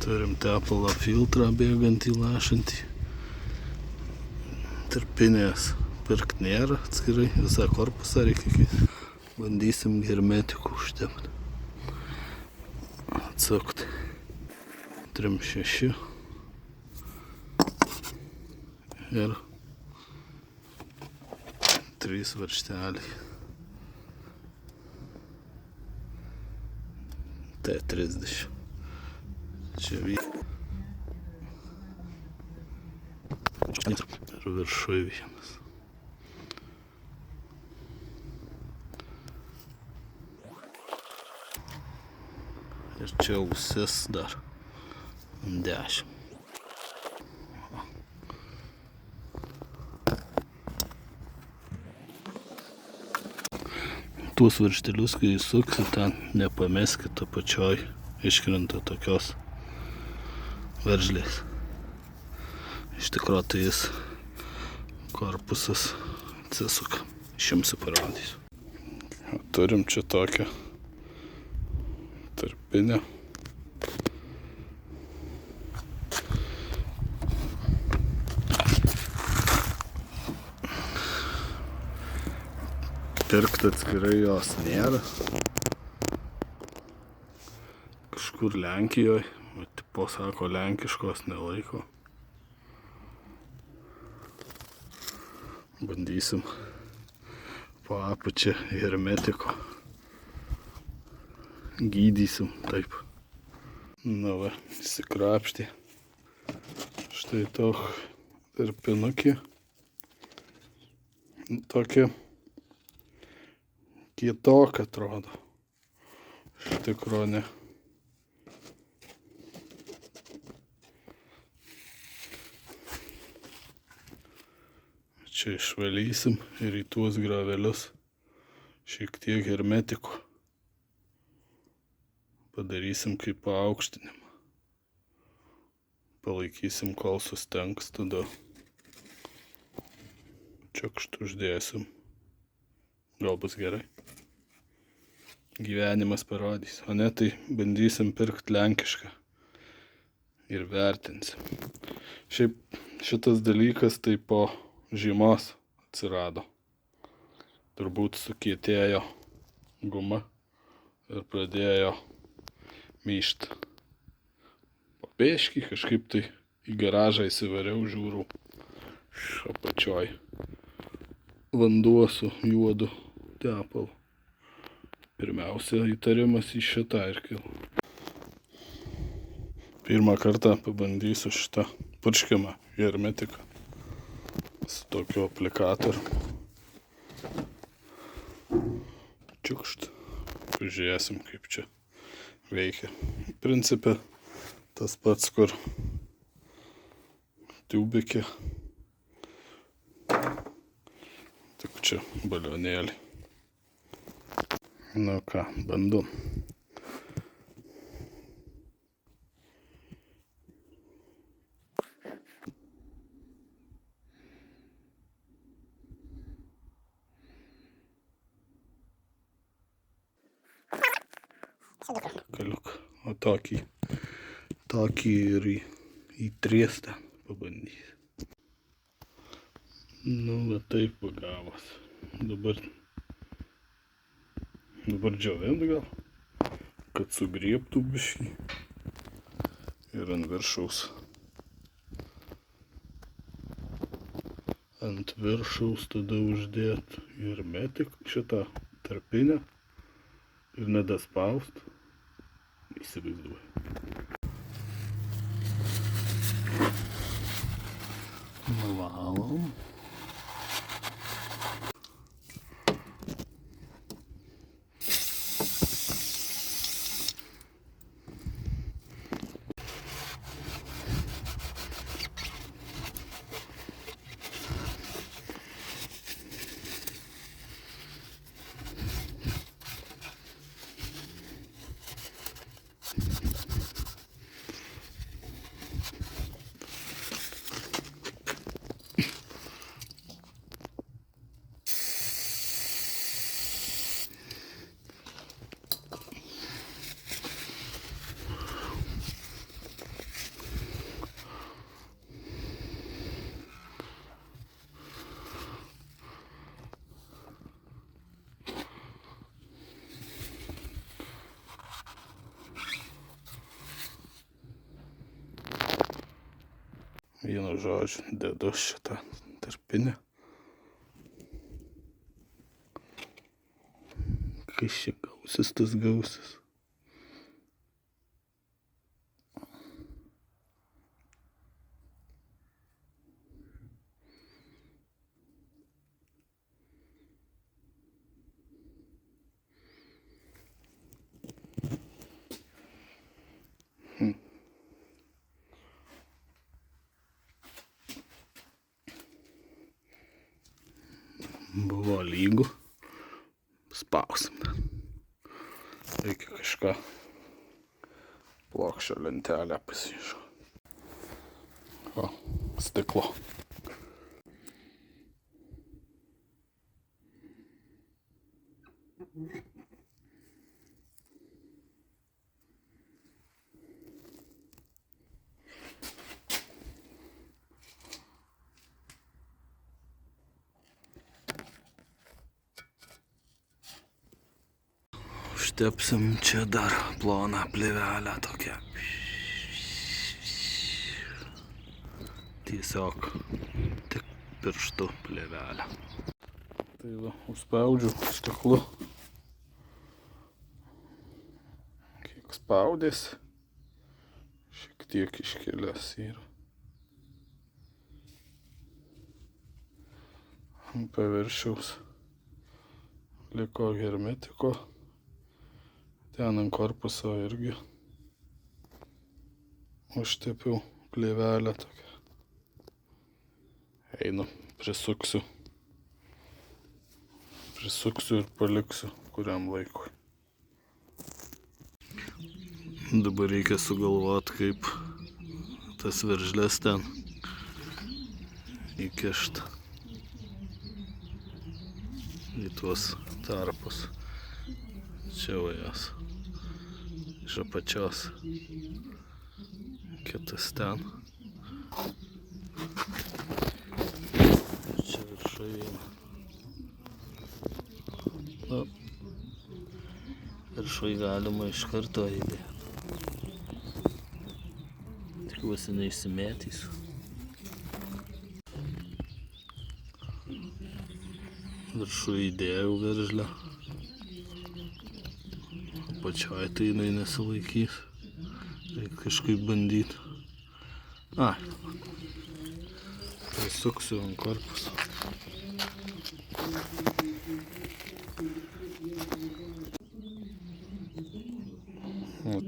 Turim tepalo filtrą bėgantį, lašantį. Tarpinės pirkt nėra atskirai, visą korpusą reikia. Bandysim hermetikų užtepti. Atsukti. 3,6 ir 3 varžteliai. T30. Čia ir viršui vienas. Ir čia ausis dar 10. Tuos varžtelius, kai įsuksit, ten nepameskit apačioj, iškrenta tokios veržlės. Iš tikrųjų tai jis korpusas atsisuka. Išimsiu parodysiu. Turim čia tokią tarpinę. Pirkt atskirai jos nėra. Kažkur Lenkijoje, tipo sako, lenkiškos nelaiko. Bandysim po apačią hermetiko. Gydysim taip. Na va, įsikrapštė. Štai toks tarpinukė. Tokia kietokia atrodo. Iš tikro ne. Čia išvalysim ir į tuos gravelius šiek tiek hermetiko. Padarysim kaip paaukštinimą. Palaikysim, kol sustengs, tada čiakšt uždėsim. Gal bus gerai. Gyvenimas parodys. O ne, tai bandysim pirkt lenkišką. Ir vertinsim. Šiaip šitas dalykas tai po žiemos atsirado. Turbūt sukietėjo guma ir pradėjo myšt. Papėškį kažkaip tai į garažą įsivariau, žiūrų iš apačioj. Vanduo su juodu tepalu. Pirmiausia, įtarimas į šitą ir kilo. Pirmą kartą pabandysiu šitą purškiamą hermetiką su tokiu aplikatoriu. Čiukšt. Pažiūrėsim, kaip čia veikia. Principe tas pats, kur tiubikė. Tik čia balionėlį. Nu ką, bandom. Kaliuk. O tokį ir į triestą pabandysiu. Nu, va taip pagavos. Dabar džiovint gal, kad sugriebtų biškį ir ant viršaus. Ant viršaus tada uždėt hermetiką, šitą tarpinę ir nedaspaust. Įsivaizduoju. Nuvalom. Vienu žodžiu, dedu šitą tarpinę. Kas čia gausis, tas gausis. Buvo lygu. Spausim dar. Reikia kažką plokščio lentelę pasiišu. O, stiklo. Užtepsim čia dar ploną plėvelę tokią. Tiesiog tik pirštu plėvelę. Tai va, užspaudžiu stiklu. Kiek spaudės, šiek tiek iškėlęs yra. Paviršiaus liko hermetiko. Ten ant korpuso irgi užtepiau plėvelę tokią. Einu, prisuksiu ir paliksiu kuriam laikui. Dabar reikia sugalvoti, kaip tas veržles ten įkišt į tuos tarpus. Čia va jas. Iš apačios. Kitas ten. Ir čia viršai eina. Nu, viršai galima iš karto įdėti. Tikiuosi neišsimėtys. Viršui įdėjau veržlę. Pačioj tai jinai nesilaikys. Reikia kažkaip bandyti. Prisuksiu ant korpuso.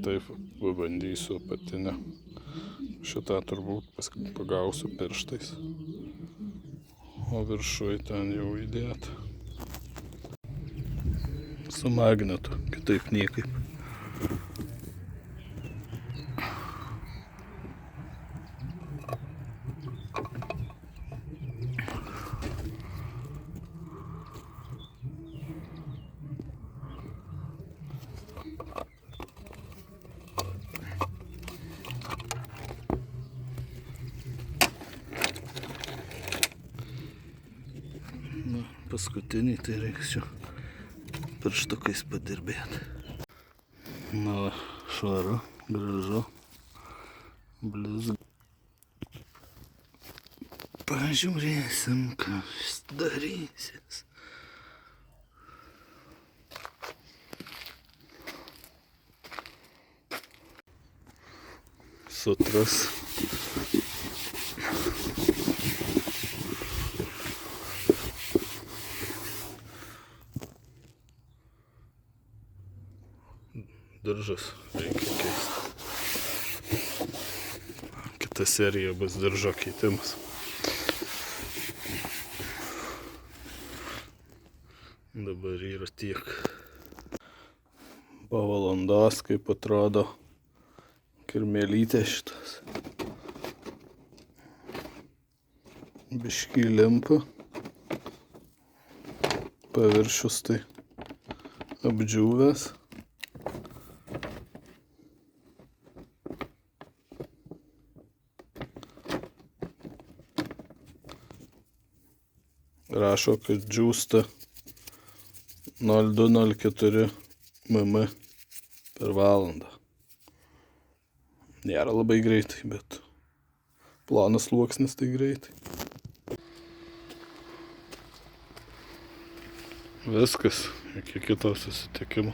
Taip pabandysiu apatinę. Šitą turbūt pagausiu pirštais. O viršui ten jau įdėta. Su magnetu, kitaip niekaip. Na, paskutinį tai reiks čia pirštukais padirbėti. Na, švaru, gražu, blizga. Pažiūrėsim, kas darysis. Sutras. Diržas reikia keisti. Kita serija bus diržo keitimas. Dabar yra tiek. Po valandos, kaip atrodo kirmėlytė šitas. Biškį limpa. Paviršius tai apdžiūvęs. Rašo, kad džiūsta 0,2-0,4 mm per valandą. Nėra labai greitai, bet Plonas sluoksnis tai greitai. Viskas, iki kito susitikimo.